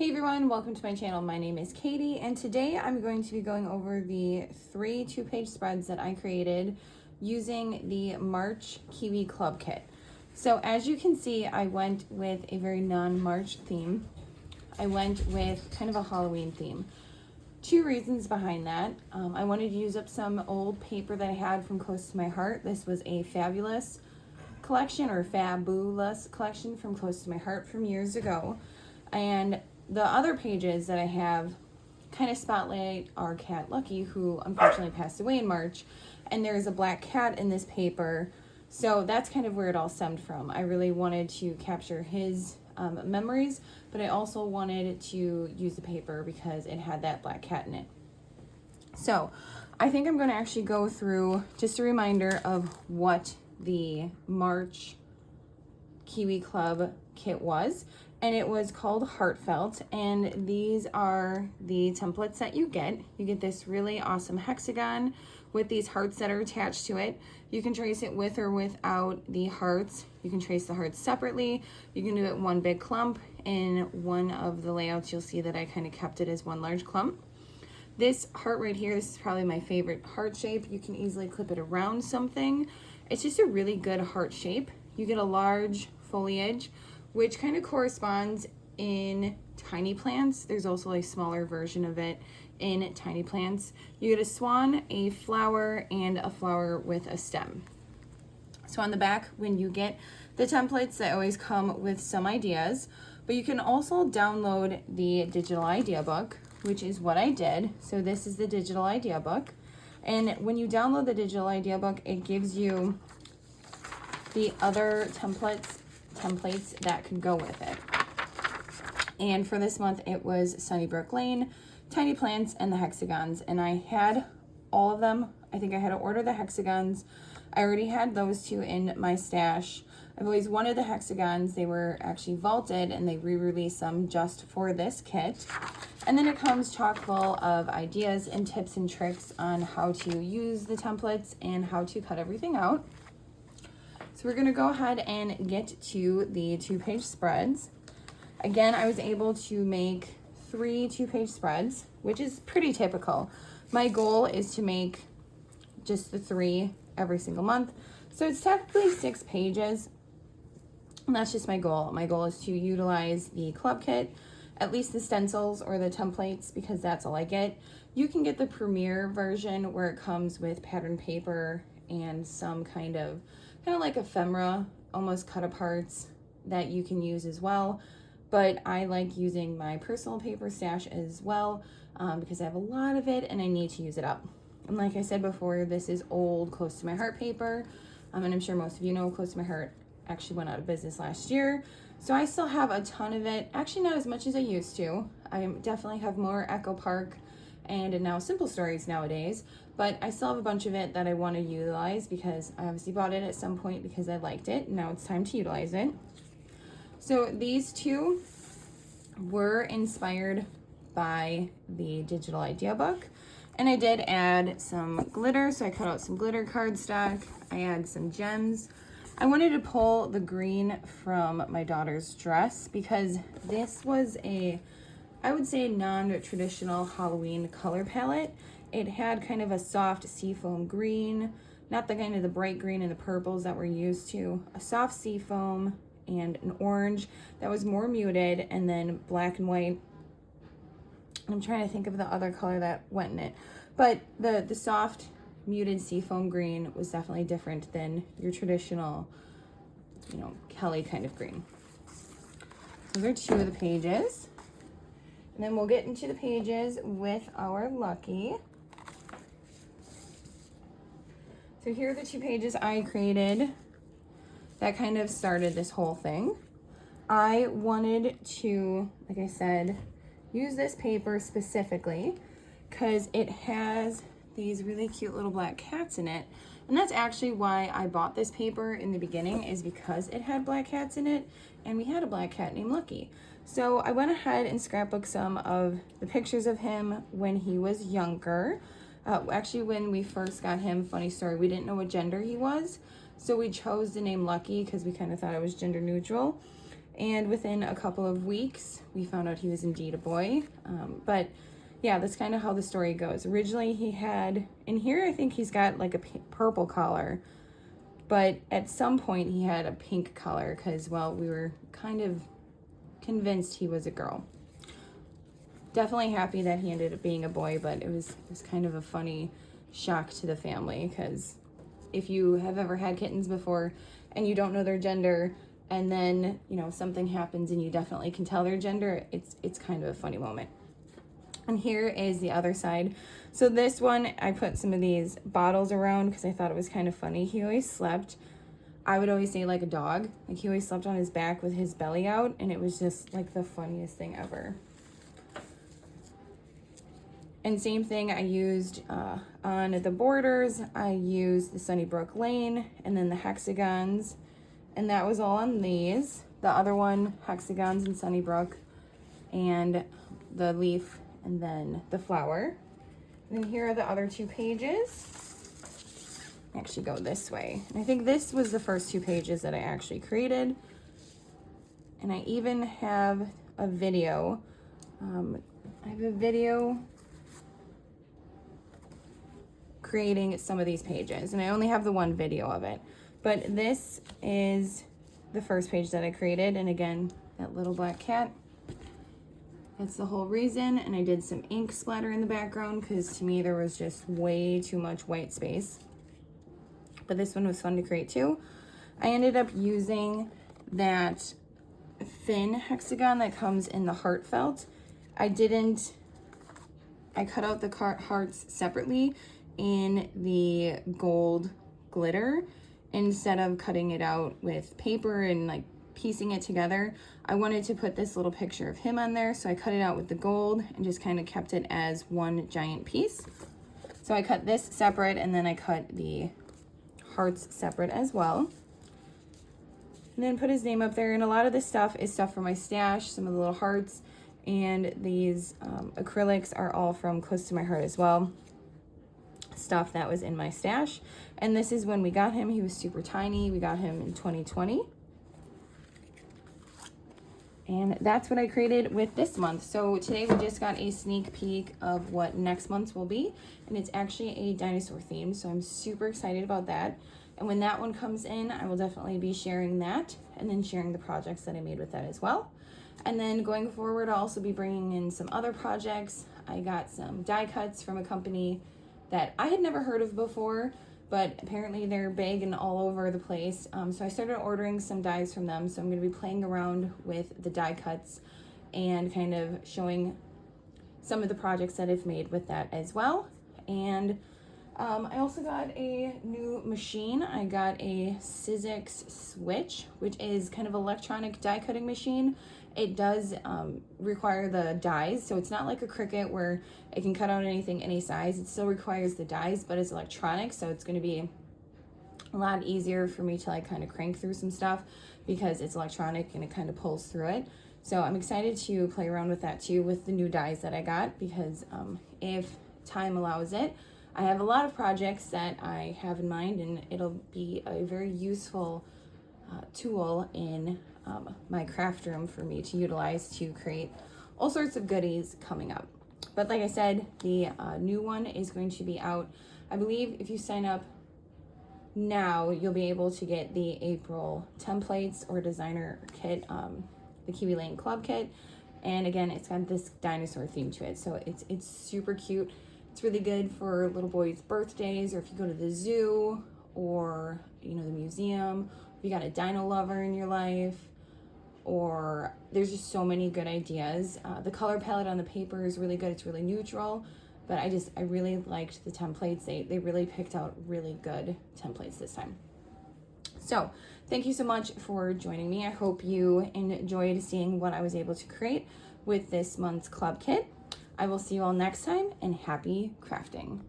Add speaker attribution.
Speaker 1: Hey everyone, welcome to my channel. My name is Katie, and today I'm going to be going over the 3 two-page spreads that I created using the March Kiwi Club Kit. So as you can see, I went with a very non-March theme. I went with kind of a Halloween theme. Two reasons behind that. I wanted to use up some old paper that I had from Close to My Heart. This was a fabulous collection or fabulous collection from Close to My Heart from years ago. And the other pages that I have kind of spotlight our cat Lucky, who unfortunately passed away in March, and there's a black cat in this paper, so that's kind of where it all stemmed from. I really wanted to capture his memories, but I also wanted to use the paper because it had that black cat in it. So I think I'm going to actually go through just a reminder of what the March Kiwi Club kit was, and it was called Heartfelt, and these are the templates that you get. You get this really awesome hexagon with these hearts that are attached to it. You can trace it with or without the hearts. You can trace the hearts separately. You can do it one big clump. In one of the layouts, you'll see that I kind of kept it as one large clump. This heart right here, this is probably my favorite heart shape. You can easily clip it around something. It's just a really good heart shape. You get a large foliage, which kind of corresponds in tiny plants. There's also a smaller version of it in tiny plants. You get a swan, a flower, and a flower with a stem. So on the back, when you get the templates, they always come with some ideas, but you can also download the digital idea book, which is what I did. So this is the digital idea book. And when you download the digital idea book, it gives you the other templates that could go with it. And for this month, it was Sunnybrook Lane, Tiny Plants, and the hexagons. And I had all of them. I think I had to order the hexagons. I already had those two in my stash. I've always wanted the hexagons. They were actually vaulted, and they re-released them just for this kit. And then it comes chock full of ideas and tips and tricks on how to use the templates and how to cut everything out. So we're gonna go ahead and get to the two-page spreads. Again, I was able to make 3 two-page spreads, which is pretty typical. My goal is to make just the 3 every single month. So it's technically 6 pages, and that's just my goal. My goal is to utilize the club kit, at least the stencils or the templates, because that's all I get. You can get the premiere version where it comes with pattern paper and some kind of like ephemera, almost cut aparts that you can use as well. But I like using my personal paper stash as well because I have a lot of it and I need to use it up. And like I said before, this is old Close to My Heart paper. And I'm sure most of you know Close to My Heart actually went out of business last year. So I still have a ton of it. Actually, not as much as I used to. I definitely have more Echo Park and now Simple Stories nowadays, but I still have a bunch of it that I want to utilize because I obviously bought it at some point because I liked it. Now it's time to utilize it. So these two were inspired by the digital idea book, and I did add some glitter, so I cut out some glitter cardstock. I add some gems. I wanted to pull the green from my daughter's dress because this was I would say non-traditional Halloween color palette. It had kind of a soft seafoam green, not the kind of the bright green and the purples that we're used to, a soft seafoam and an orange that was more muted, and then black and white. I'm trying to think of the other color that went in it, but the soft muted seafoam green was definitely different than your traditional, Kelly kind of green. Those are 2 of the pages. And then we'll get into the pages with our Lucky. So here are the 2 pages I created that kind of started this whole thing. I wanted to, like I said, use this paper specifically because it has these really cute little black cats in it. And that's actually why I bought this paper in the beginning, is because it had black cats in it, and we had a black cat named Lucky. So I went ahead and scrapbooked some of the pictures of him when he was younger. Actually, when we first got him, funny story, we didn't know what gender he was. So we chose the name Lucky because we kind of thought it was gender neutral. And within a couple of weeks, we found out he was indeed a boy. But yeah, that's kind of how the story goes. Originally, he had, in here, I think he's got like a purple collar. But at some point, he had a pink color because, well, we were kind of convinced he was a girl. Definitely happy that he ended up being a boy, but it was kind of a funny shock to the family because if you have ever had kittens before and you don't know their gender, and then, you know, something happens and you definitely can tell their gender, it's kind of a funny moment. And here is the other side. So this one, I put some of these bottles around because I thought it was kind of funny. He always slept, I would always say like a dog. Like he always slept on his back with his belly out, and it was just like the funniest thing ever. And same thing I used on the borders. I used the Sunnybrook Lane and then the hexagons. And that was all on these. The other one, hexagons and Sunnybrook, and the leaf, and then the flower. And then here are the other 2 pages. Actually go this way. And I think this was the first 2 pages that I actually created. And I even have a video. I have a video creating some of these pages, and I only have the one video of it, but this is the first page that I created. And again, that little black cat, that's the whole reason. And I did some ink splatter in the background because to me there was just way too much white space, but this one was fun to create too. I ended up using that thin hexagon that comes in the Heartfelt. I cut out the hearts separately in the gold glitter instead of cutting it out with paper and like piecing it together. I wanted to put this little picture of him on there, so I cut it out with the gold and just kind of kept it as one giant piece. So I cut this separate, and then I cut the hearts separate as well. And then put his name up there, and a lot of this stuff is stuff from my stash, some of the little hearts, and these acrylics are all from Close to My Heart as well. Stuff that was in my stash. And this is when we got him. He was super tiny. We got him in 2020. And that's what I created with this month. So today we just got a sneak peek of what next month's will be. And it's actually a dinosaur theme. So I'm super excited about that. And when that one comes in, I will definitely be sharing that and then sharing the projects that I made with that as well. And then going forward, I'll also be bringing in some other projects. I got some die cuts from a company that I had never heard of before, but apparently they're big and all over the place. So I started ordering some dies from them. So I'm gonna be playing around with the die cuts and kind of showing some of the projects that I've made with that as well. And I also got a new machine. I got a Sizzix Switch, which is kind of electronic die cutting machine. It does require the dies, so it's not like a Cricut where it can cut out anything any size. It still requires the dies, but it's electronic, so it's going to be a lot easier for me to like kind of crank through some stuff because it's electronic and it kind of pulls through it. So I'm excited to play around with that too with the new dies that I got because if time allows it, I have a lot of projects that I have in mind, and it'll be a very useful tool in my craft room for me to utilize to create all sorts of goodies coming up. But like I said, the new one is going to be out. I believe if you sign up now, you'll be able to get the April templates or designer kit, the Kiwi Lane Club kit. And again, it's got this dinosaur theme to it. So it's super cute. It's really good for little boys' birthdays, or if you go to the zoo or, you know, the museum, if you got a dino lover in your life, or there's just so many good ideas. The color palette on the paper is really good. It's really neutral, but I really liked the templates. They really picked out really good templates this time. So thank you so much for joining me. I hope you enjoyed seeing what I was able to create with this month's club kit. I will see you all next time, and happy crafting.